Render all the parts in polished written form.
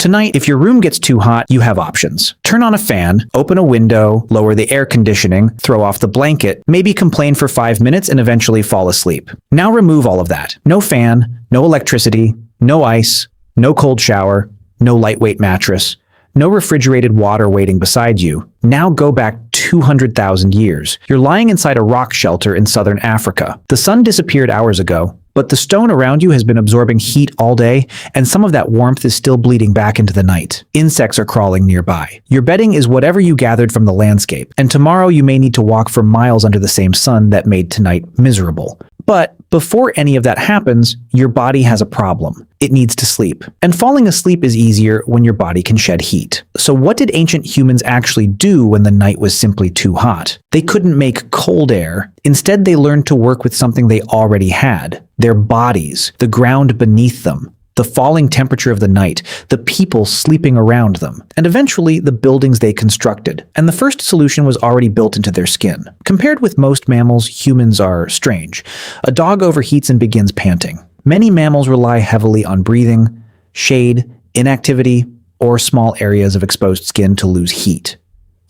Tonight, if your room gets too hot, you have options. Turn on a fan, open a window, lower the air conditioning, throw off the blanket, maybe complain for 5 minutes and eventually fall asleep. Now remove all of that. No fan, no electricity, no ice, no cold shower, no lightweight mattress, no refrigerated water waiting beside you. Now go back 200,000 years. You're lying inside a rock shelter in southern Africa. The sun disappeared hours ago, but the stone around you has been absorbing heat all day, and some of that warmth is still bleeding back into the night. Insects are crawling nearby. Your bedding is whatever you gathered from the landscape, and tomorrow you may need to walk for miles under the same sun that made tonight miserable. But before any of that happens, your body has a problem. It needs to sleep. And falling asleep is easier when your body can shed heat. So what did ancient humans actually do when the night was simply too hot? They couldn't make cold air. Instead, they learned to work with something they already had: their bodies, the ground beneath them, the falling temperature of the night, the people sleeping around them, and eventually the buildings they constructed. And the first solution was already built into their skin. Compared with most mammals, humans are strange. A dog overheats and begins panting. Many mammals rely heavily on breathing, shade, inactivity, or small areas of exposed skin to lose heat.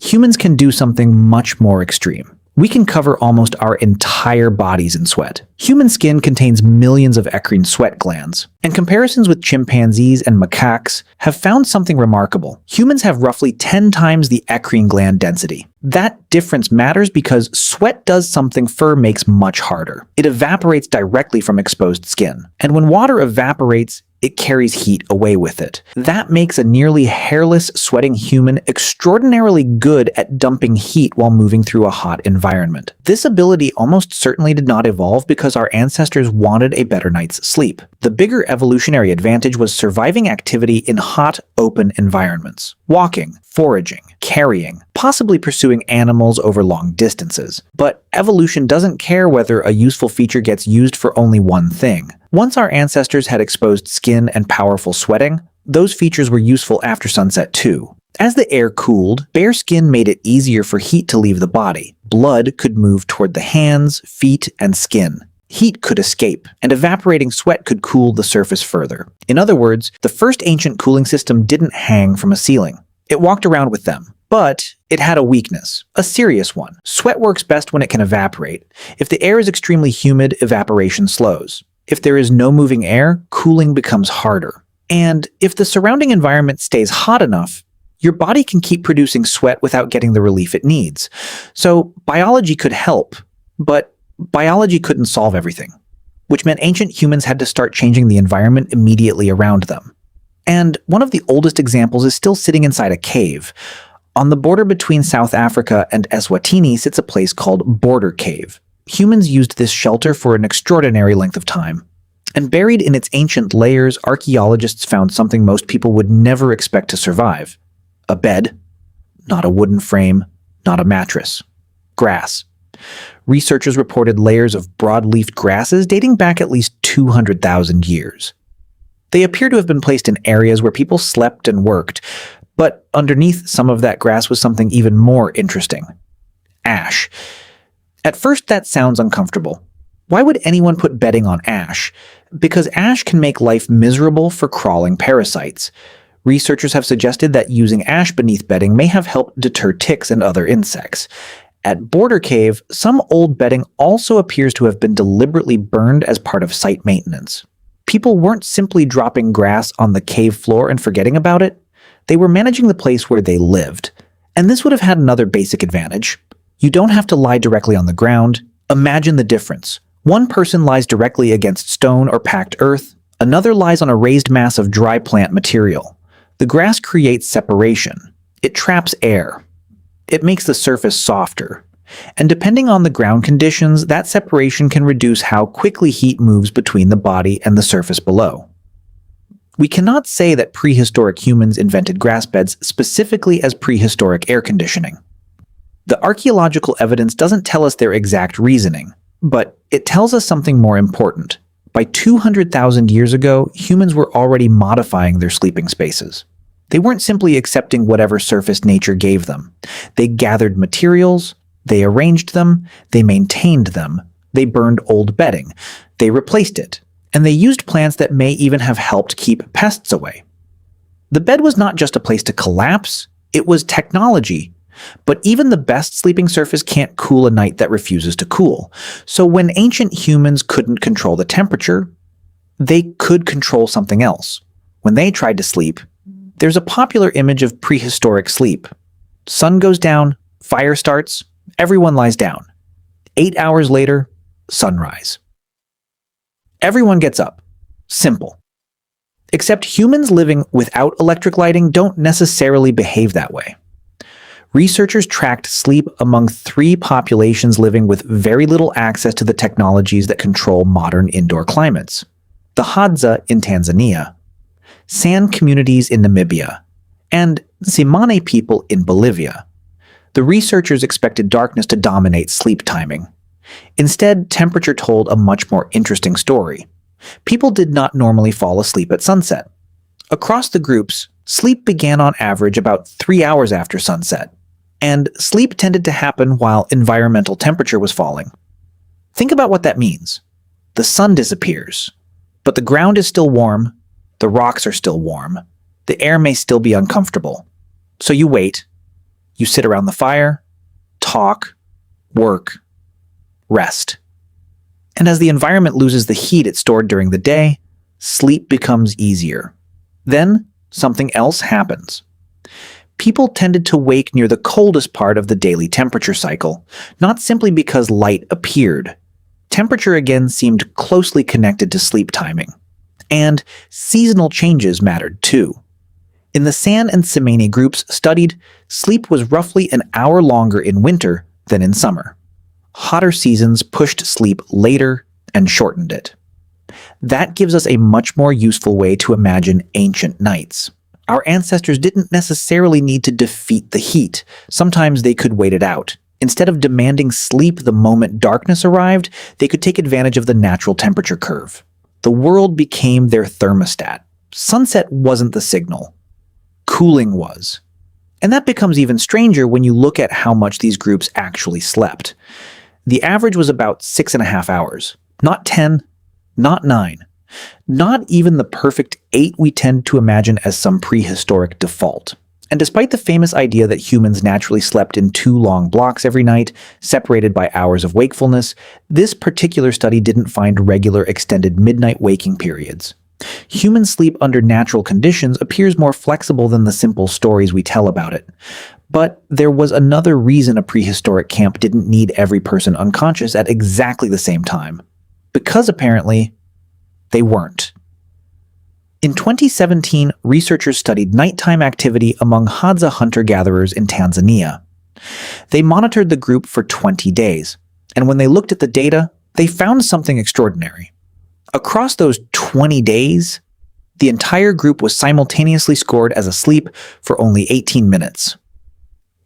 Humans can do something much more extreme. We can cover almost our entire bodies in sweat. Human skin contains millions of eccrine sweat glands, and comparisons with chimpanzees and macaques have found something remarkable. Humans have roughly 10 times the eccrine gland density. That difference matters because sweat does something fur makes much harder. It evaporates directly from exposed skin, and when water evaporates, it carries heat away with it. That makes a nearly hairless, sweating human extraordinarily good at dumping heat while moving through a hot environment. This ability almost certainly did not evolve because our ancestors wanted a better night's sleep. The bigger evolutionary advantage was surviving activity in hot, open environments. Walking, foraging, carrying, possibly pursuing animals over long distances. But evolution doesn't care whether a useful feature gets used for only one thing. Once our ancestors had exposed skin and powerful sweating, those features were useful after sunset too. As the air cooled, bare skin made it easier for heat to leave the body. Blood could move toward the hands, feet, and skin. Heat could escape, and evaporating sweat could cool the surface further. In other words, the first ancient cooling system didn't hang from a ceiling. It walked around with them. But it had a weakness, a serious one. Sweat works best when it can evaporate. If the air is extremely humid, evaporation slows. If there is no moving air, cooling becomes harder. And if the surrounding environment stays hot enough, your body can keep producing sweat without getting the relief it needs. So biology could help, but biology couldn't solve everything, which meant ancient humans had to start changing the environment immediately around them. And one of the oldest examples is still sitting inside a cave. On the border between South Africa and Eswatini sits a place called Border Cave. Humans used this shelter for an extraordinary length of time. And buried in its ancient layers, archaeologists found something most people would never expect to survive. A bed, not a wooden frame, not a mattress. Grass. Researchers reported layers of broad-leafed grasses dating back at least 200,000 years. They appear to have been placed in areas where people slept and worked, but underneath some of that grass was something even more interesting. Ash. At first, that sounds uncomfortable. Why would anyone put bedding on ash? Because ash can make life miserable for crawling parasites. Researchers have suggested that using ash beneath bedding may have helped deter ticks and other insects. At Border Cave, some old bedding also appears to have been deliberately burned as part of site maintenance. People weren't simply dropping grass on the cave floor and forgetting about it. They were managing the place where they lived. And this would have had another basic advantage. You don't have to lie directly on the ground. Imagine the difference. One person lies directly against stone or packed earth. Another lies on a raised mass of dry plant material. The grass creates separation. It traps air. It makes the surface softer. And depending on the ground conditions, that separation can reduce how quickly heat moves between the body and the surface below. We cannot say that prehistoric humans invented grass beds specifically as prehistoric air conditioning. The archaeological evidence doesn't tell us their exact reasoning, but it tells us something more important. By 200,000 years ago, humans were already modifying their sleeping spaces. They weren't simply accepting whatever surface nature gave them. They gathered materials, they arranged them, they maintained them, they burned old bedding, they replaced it, and they used plants that may even have helped keep pests away. The bed was not just a place to collapse, it was technology. But even the best sleeping surface can't cool a night that refuses to cool. So when ancient humans couldn't control the temperature, they could control something else. When they tried to sleep, there's a popular image of prehistoric sleep. Sun goes down, fire starts, everyone lies down. 8 hours later, sunrise. Everyone gets up. Simple. Except humans living without electric lighting don't necessarily behave that way. Researchers tracked sleep among 3 populations living with very little access to the technologies that control modern indoor climates. The Hadza in Tanzania, San communities in Namibia, and Tsimane people in Bolivia. The researchers expected darkness to dominate sleep timing. Instead, temperature told a much more interesting story. People did not normally fall asleep at sunset. Across the groups, sleep began on average about 3 hours after sunset, and sleep tended to happen while environmental temperature was falling. Think about what that means. The sun disappears, but the ground is still warm, the rocks are still warm, the air may still be uncomfortable. So you wait, you sit around the fire, talk, work, rest. And as the environment loses the heat it stored during the day, sleep becomes easier. Then something else happens. People tended to wake near the coldest part of the daily temperature cycle, not simply because light appeared. Temperature again seemed closely connected to sleep timing. And seasonal changes mattered too. In the San and Tsimane groups studied, sleep was roughly an hour longer in winter than in summer. Hotter seasons pushed sleep later and shortened it. That gives us a much more useful way to imagine ancient nights. Our ancestors didn't necessarily need to defeat the heat. Sometimes they could wait it out. Instead of demanding sleep the moment darkness arrived, they could take advantage of the natural temperature curve. The world became their thermostat. Sunset wasn't the signal. Cooling was. And that becomes even stranger when you look at how much these groups actually slept. The average was about 6.5 hours. Not 10, not 9. Not even the perfect 8 we tend to imagine as some prehistoric default. And despite the famous idea that humans naturally slept in 2 long blocks every night, separated by hours of wakefulness, this particular study didn't find regular extended midnight waking periods. Human sleep under natural conditions appears more flexible than the simple stories we tell about it. But there was another reason a prehistoric camp didn't need every person unconscious at exactly the same time. Because apparently, they weren't. In 2017, researchers studied nighttime activity among Hadza hunter-gatherers in Tanzania. They monitored the group for 20 days, and when they looked at the data, they found something extraordinary. Across those 20 days, the entire group was simultaneously scored as asleep for only 18 minutes.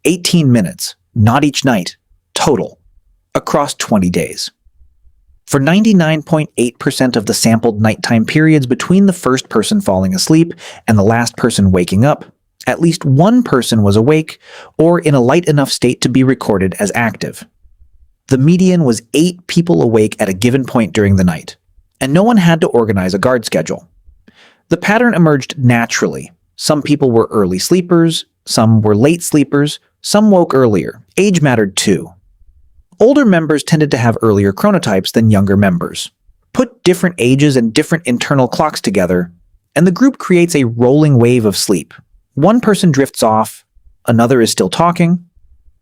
18 minutes, not each night, total, across 20 days. For 99.8% of the sampled nighttime periods between the first person falling asleep and the last person waking up, at least one person was awake or in a light enough state to be recorded as active. The median was 8 people awake at a given point during the night, and no one had to organize a guard schedule. The pattern emerged naturally. Some people were early sleepers, some were late sleepers, some woke earlier. Age mattered too. Older members tended to have earlier chronotypes than younger members. Put different ages and different internal clocks together, and the group creates a rolling wave of sleep. One person drifts off, another is still talking,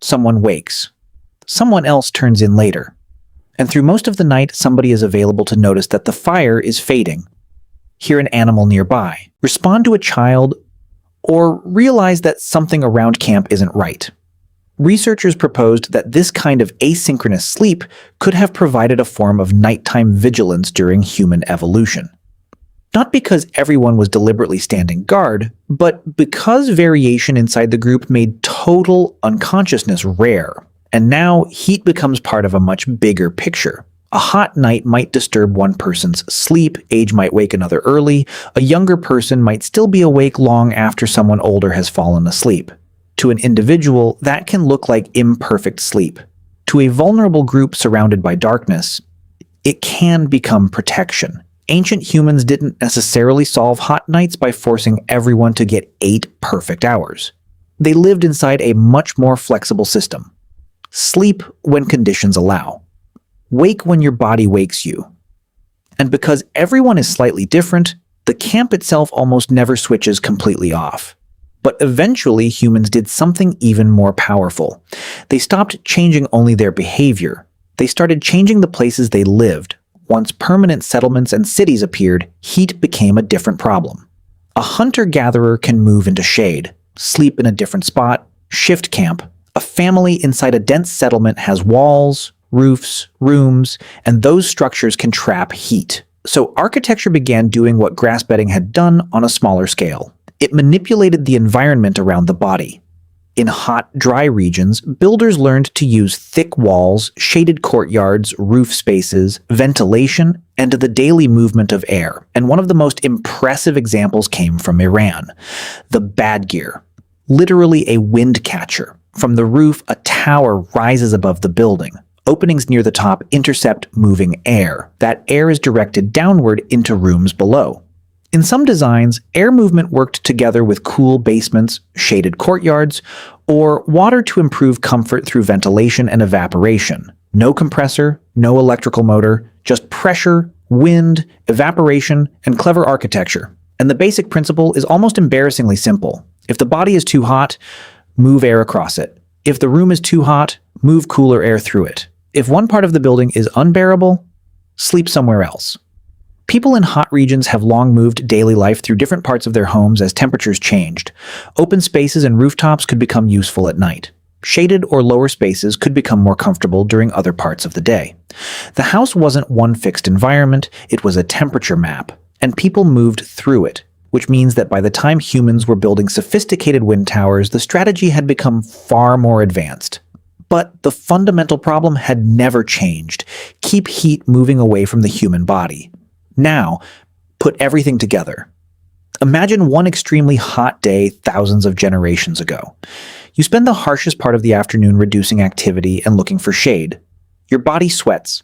someone wakes. Someone else turns in later. And through most of the night, somebody is available to notice that the fire is fading, hear an animal nearby, respond to a child, or realize that something around camp isn't right. Researchers proposed that this kind of asynchronous sleep could have provided a form of nighttime vigilance during human evolution. Not because everyone was deliberately standing guard, but because variation inside the group made total unconsciousness rare. And now heat becomes part of a much bigger picture. A hot night might disturb one person's sleep, age might wake another early, a younger person might still be awake long after someone older has fallen asleep. To an individual, that can look like imperfect sleep. To a vulnerable group surrounded by darkness, it can become protection. Ancient humans didn't necessarily solve hot nights by forcing everyone to get 8 perfect hours. They lived inside a much more flexible system. Sleep when conditions allow. Wake when your body wakes you. And because everyone is slightly different, the camp itself almost never switches completely off. But eventually, humans did something even more powerful. They stopped changing only their behavior. They started changing the places they lived. Once permanent settlements and cities appeared, heat became a different problem. A hunter-gatherer can move into shade, sleep in a different spot, shift camp. A family inside a dense settlement has walls, roofs, rooms, and those structures can trap heat. So architecture began doing what grass bedding had done on a smaller scale. It manipulated the environment around the body. In hot, dry regions, builders learned to use thick walls, shaded courtyards, roof spaces, ventilation, and the daily movement of air. And one of the most impressive examples came from Iran. The badgir, literally a wind catcher. From the roof, a tower rises above the building. Openings near the top intercept moving air. That air is directed downward into rooms below. In some designs, air movement worked together with cool basements, shaded courtyards, or water to improve comfort through ventilation and evaporation. No compressor, no electrical motor, just pressure, wind, evaporation, and clever architecture. And the basic principle is almost embarrassingly simple. If the body is too hot, move air across it. If the room is too hot, move cooler air through it. If one part of the building is unbearable, sleep somewhere else. People in hot regions have long moved daily life through different parts of their homes as temperatures changed. Open spaces and rooftops could become useful at night. Shaded or lower spaces could become more comfortable during other parts of the day. The house wasn't one fixed environment, it was a temperature map, and people moved through it, which means that by the time humans were building sophisticated wind towers, the strategy had become far more advanced. But the fundamental problem had never changed. Keep heat moving away from the human body. Now, put everything together. Imagine one extremely hot day thousands of generations ago. You spend the harshest part of the afternoon reducing activity and looking for shade. Your body sweats.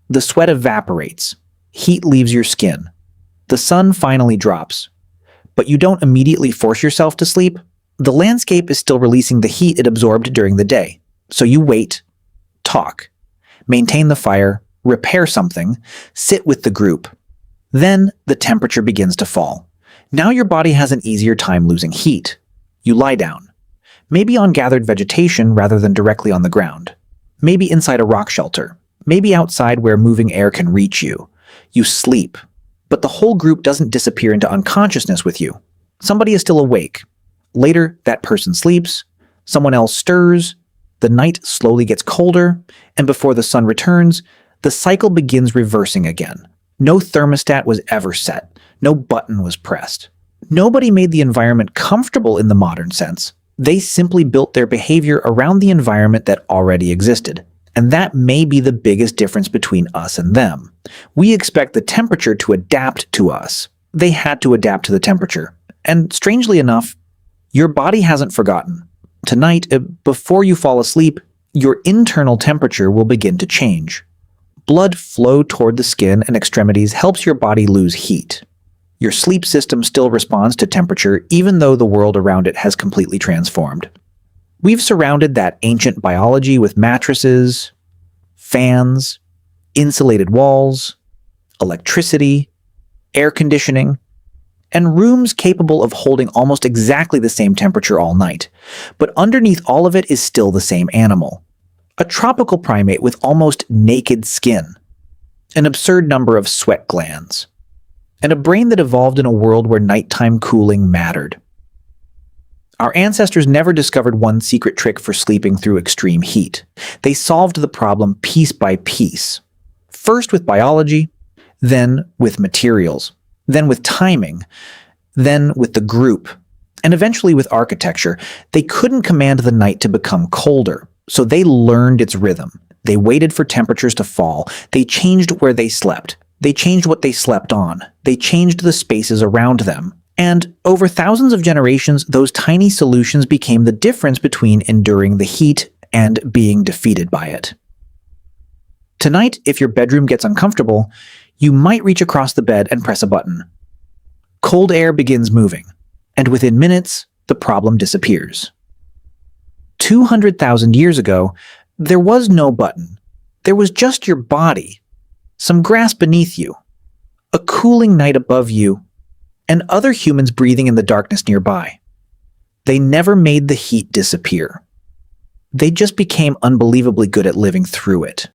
The sweat evaporates. Heat leaves your skin. The sun finally drops. But you don't immediately force yourself to sleep. The landscape is still releasing the heat it absorbed during the day. So you wait, talk, maintain the fire, repair something, sit with the group. Then the temperature begins to fall. Now your body has an easier time losing heat. You lie down. Maybe on gathered vegetation rather than directly on the ground. Maybe inside a rock shelter. Maybe outside where moving air can reach you. You sleep. But the whole group doesn't disappear into unconsciousness with you. Somebody is still awake. Later, that person sleeps. Someone else stirs. The night slowly gets colder. And before the sun returns, the cycle begins reversing again. No thermostat was ever set. No button was pressed. Nobody made the environment comfortable in the modern sense. They simply built their behavior around the environment that already existed. And that may be the biggest difference between us and them. We expect the temperature to adapt to us. They had to adapt to the temperature. And strangely enough, your body hasn't forgotten. Tonight, before you fall asleep, your internal temperature will begin to change. Blood flow toward the skin and extremities helps your body lose heat. Your sleep system still responds to temperature even though the world around it has completely transformed. We've surrounded that ancient biology with mattresses, fans, insulated walls, electricity, air conditioning, and rooms capable of holding almost exactly the same temperature all night. But underneath all of it is still the same animal. A tropical primate with almost naked skin, an absurd number of sweat glands, and a brain that evolved in a world where nighttime cooling mattered. Our ancestors never discovered one secret trick for sleeping through extreme heat. They solved the problem piece by piece. First with biology, then with materials, then with timing, then with the group, and eventually with architecture. They couldn't command the night to become colder, so they learned its rhythm. They waited for temperatures to fall. They changed where they slept. They changed what they slept on. They changed the spaces around them. And over thousands of generations, those tiny solutions became the difference between enduring the heat and being defeated by it. Tonight, if your bedroom gets uncomfortable, You might reach across the bed and press a button. Cold air begins moving, and within minutes, the problem disappears. 200,000 years ago, there was no button. There was just your body, some grass beneath you, a cooling night above you, and other humans breathing in the darkness nearby. They never made the heat disappear. They just became unbelievably good at living through it.